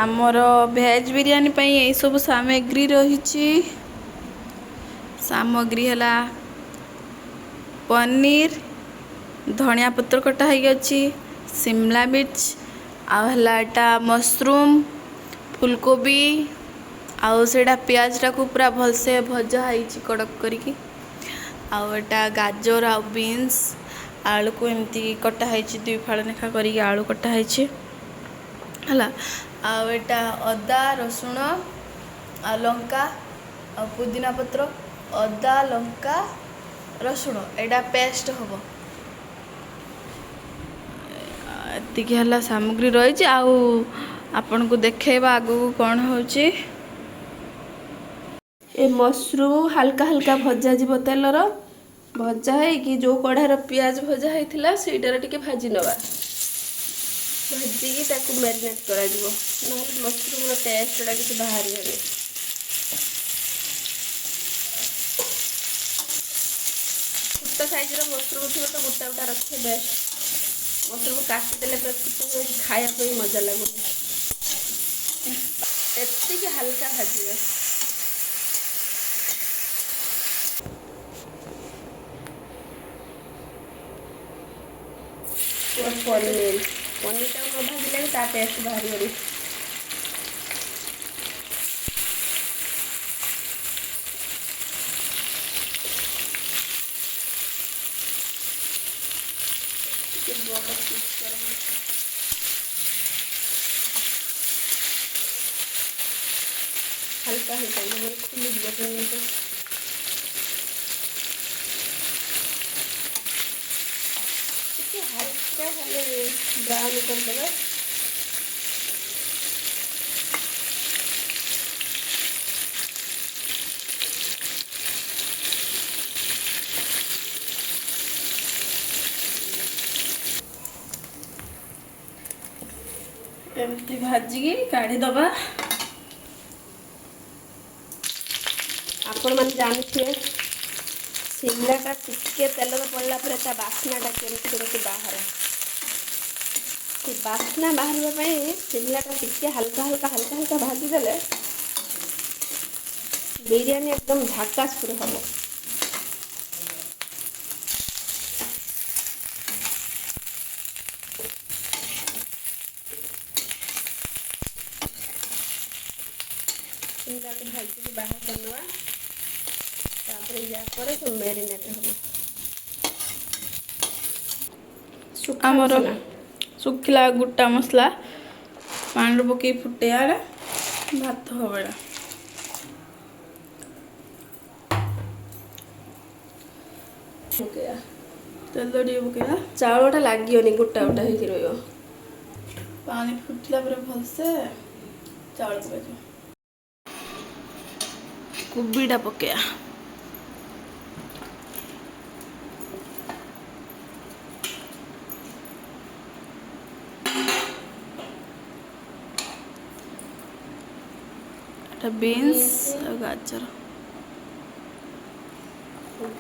आमर भेज बिरयानी पई यही सब सामग्री रही। सामग्री है पनीर, धनिया पत्र कटा है, सिमला मिर्च, आटा मशरूम, फुलकोबी, आउ सेटा पियाज टाकू पूरा भलसे भजा है कड़क करी। आटा गाजर आ बीन्स आलू को एमती कटा है 2 फाड़ लेखा करी आलू कटा है आटा अदा रसुण आ लंका आ पुदीना पत्र अदा लंका रसुण एटा पेस्ट हम एतिक है सामग्री रही। आपन को देखेबा आगु कौन होची ए मशरूम हल्का हल्का भजा जीव तेलर भजा है कि जो कढ़ार पियाज भजा होता से भाजी नवा भाजिकी ताकू मैरिनेट करा मशरूम टेस्ट किसी बाहर छोट साइज मशरूम थी तो गोटा गोटा रखे बेस्ट मशरूम काटिदेले पूरा खाया मजा लगुनि एतिक हल्का भाजिए पनीर पनीर टाइम न भाजिले ता टेस्ट बाहर हल्का हल्का खुली हल्का ब्राउन करदे एमती भाजिकी काढ़ीदबा। आपण मैंने जानते सिमला का टिके तेल पड़ला पर बास्नाटा केमती बाहर बास्ना बाहर सिमला का टिके हल्का हल्का हल्का हल्का भाजीदे बिरयानी एकदम झाकास पूरा हम। सिमला को भाजी बाहर करवा या सब मैरिनेट हम सुखला गुटा मसला पानी पकई फुटे भात हबड़ा तेल टे पकड़ा चाउलटा लगे गोटा गोटा हो पानी फुटला भलसे चाउल पकड़ कोबीटा पकया बीन्स गाजर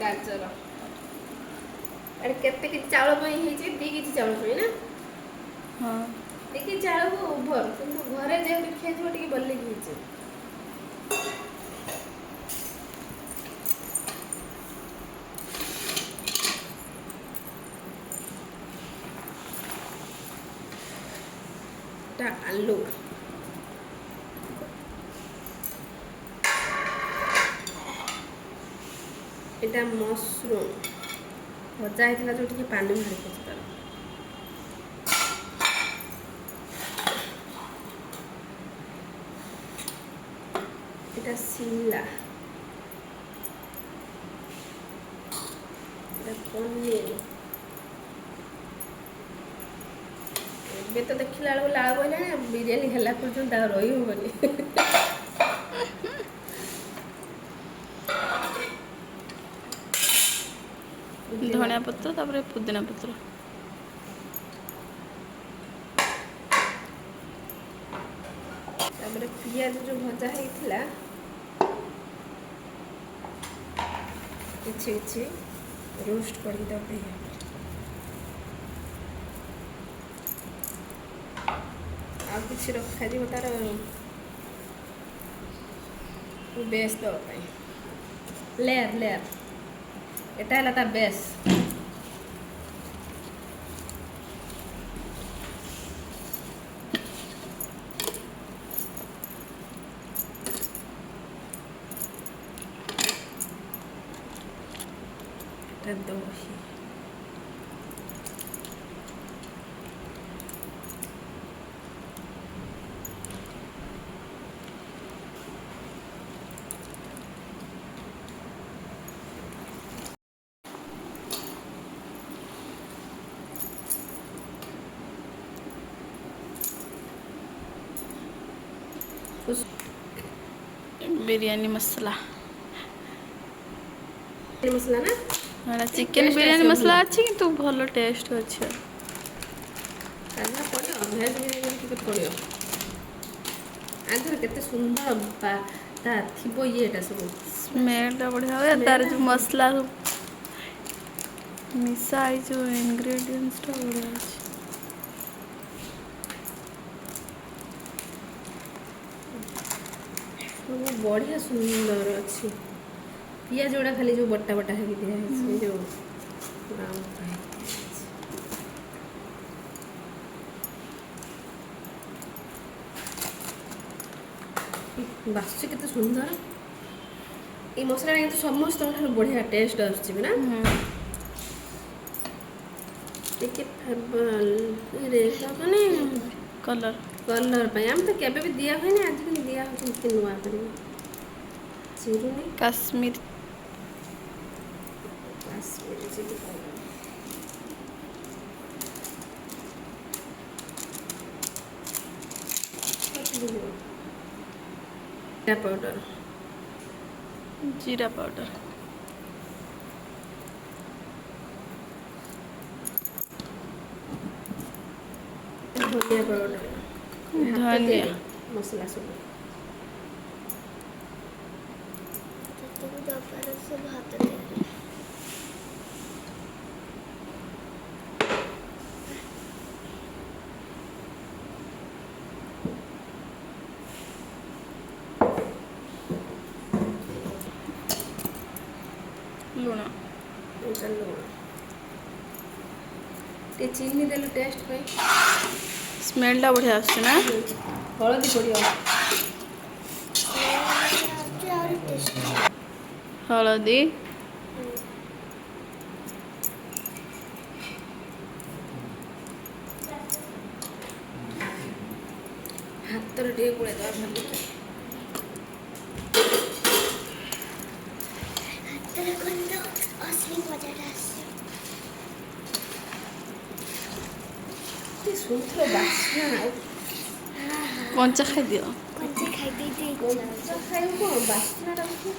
गाजर अरे केते कि चावल पई हे जे 2 केजी चावल पई ना हां देखि चावल को उभर किंतु घरे जे खेजो टिके बल्ली हिचे ता आलू एटा मशरूम भजा होता जो टे पानी बाहर एटा सिमला एटा पनीर ए तो देखला लाल बोला बिरयानी हला पर्यंत रही होबनी धनिया पत्र तापर पुदीना पत्र तापर पियाज जो भजा होता किछि रोस्ट कर ଆଉ କିଛି ରଖାଯିବ ତାର ବେସ୍ ଦେବା ପାଇଁ ଲେୟାର ଲେୟାର ଏଟା ହେଲା ତା ବେସ୍। এটা দহি बिरयानी मसला मसला ना हाँ चिकेन बिरयानी मसला अच्छी किंतु भलो टेस्ट अच्छे भेज बिरयानी पड़ो आधर केते सुंदर ता थिबो येटा सब स्मेलटा बढ़िया हो तार जो मसला मिसा आई जो इंग्रेडिएंट्स टा बढ़िया अच्छे बढ़िया सुंदर अच्छी पियाज गुड़ा खाली जो बटा बटा है दिया है जो ब्राउन बासुची केते सुंदर ये मसला तो समस्त बढ़िया टेस्ट आसछि ना टिके रे माने कलर कलर पे हम तो केबे भी दिया होय ना आज भी दिया हो कि नुआ करी चिरुनी कश्मीर चिली पाउडर जीरा पाउडर धनिया पाउडर धनिया मसला सब लुण चीनी देलु टेस्ट पे स्मेलटा बढ़िया आछे ना हळदी पड़ियो हळदी हाथ रे टे गुळे दवा भाबी तेरे गंदा असली मजा ते सुंदर बासना कंचा खाई दियो कंचे खाई दे कंचा खाई को बासना रखो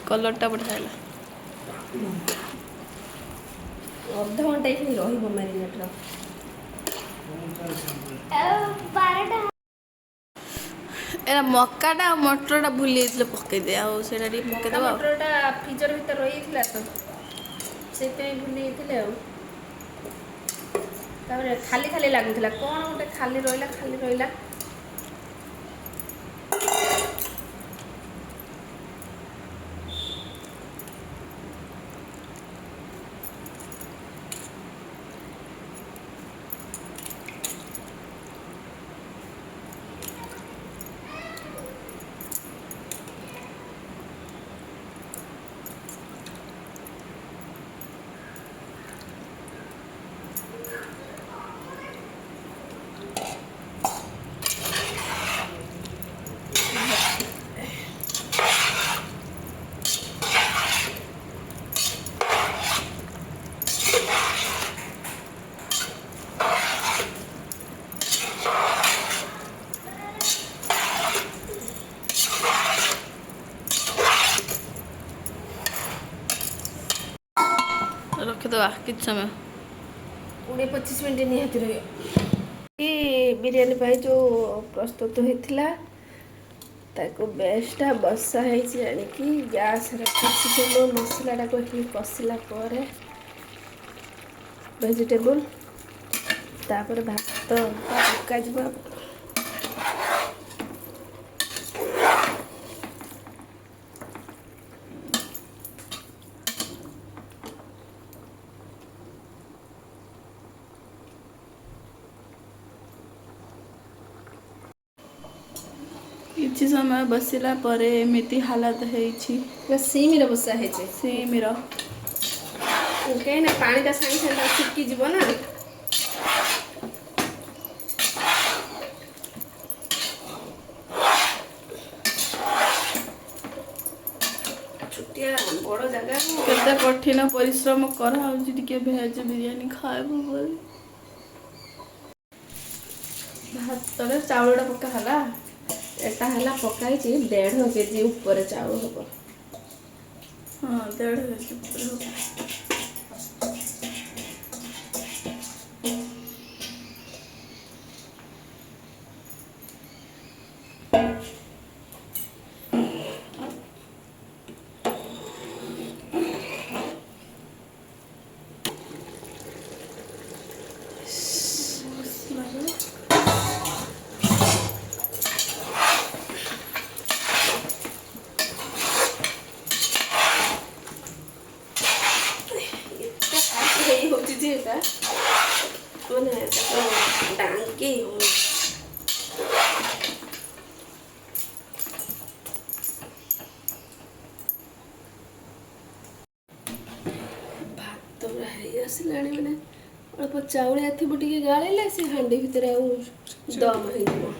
कलरटा बढ़िया है अधा घंटा ये रही मैरिनेट एरा मक्काटा मटरटा भूली पकई दे आटा पकईदे मटरटा फ्रिजर भीतर रही तो से भूली खाली खाली लगुला कौन गोटे खाली रहा रखीदवा कि समय 20-25 मिनट निहाती रही बिरयानी जो प्रस्तुत होता ताको बेस्टा बसा है जानिकी गैस रखी मसला को कषिला वेजिटेबल तापर भात पका ଯିବ। କିଛି ସମୟ ବସିଲା ପରେ ଏମିତି ହାଲତ ହେଇଛି। ସିମିରେ ବସା ହେଇଛି ସିମିର କାହିଁକିନା ପାଣିଟା ସାଙ୍ଗେ ସାଙ୍ଗେ ଶୁଖିଯିବ ନା। ଛୋଟିଆ ବଡ଼ ଜାଗାକୁ କେତେ କଠିନ ପରିଶ୍ରମ କରାହେଉଛି ଟିକେ ଭେଜ ବିରିୟାନୀ ଖାଇବୁ ବୋଲି। ଭାତରେ ଚାଉଳଟା ପକା ହେଲା ଏଟା ହେଲା ପକାଇଛି 1.5 କେଜି ଉପରେ ଚାଉଳ ହବ। ହଁ 1.5 କେଜି ଉପରେ ହବ। डांगी भात आसलाणी मैंने अल्प चाउलिया थी टे गाड़े से हांडी भितर दम हो।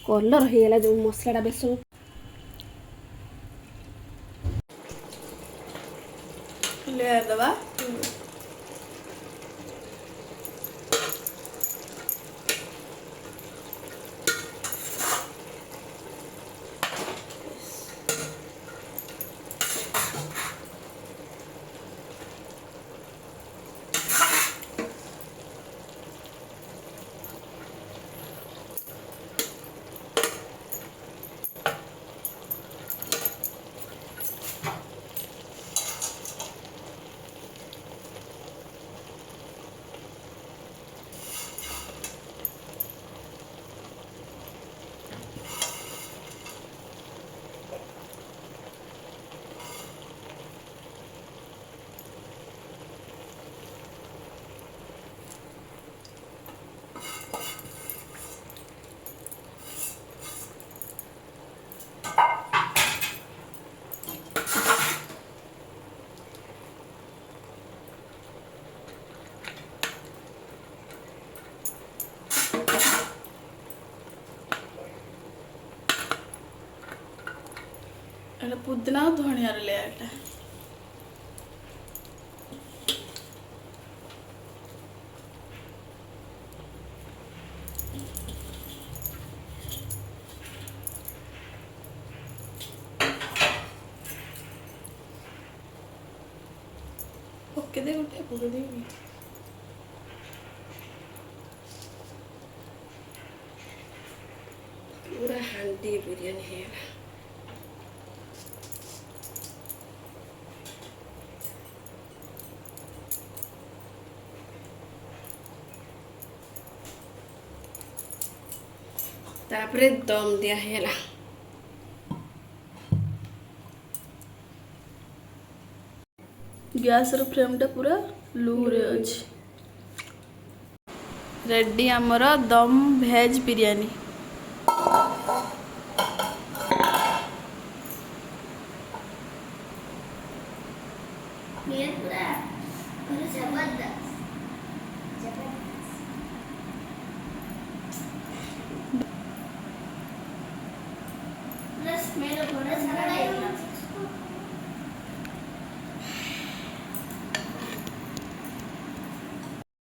कलर होगा जो मसला बेसन ले दबा पुदीना और धनिया लेयरटा ओके दे गोटे पकड़ देबी पूरा हांडी बिरयानी है। तापरे दम दिया है गैस रो फ्लेम टा पूरा लो रे अछि। रेडी हमर दम वेज बिरयानी। पूरा जबरदस्त।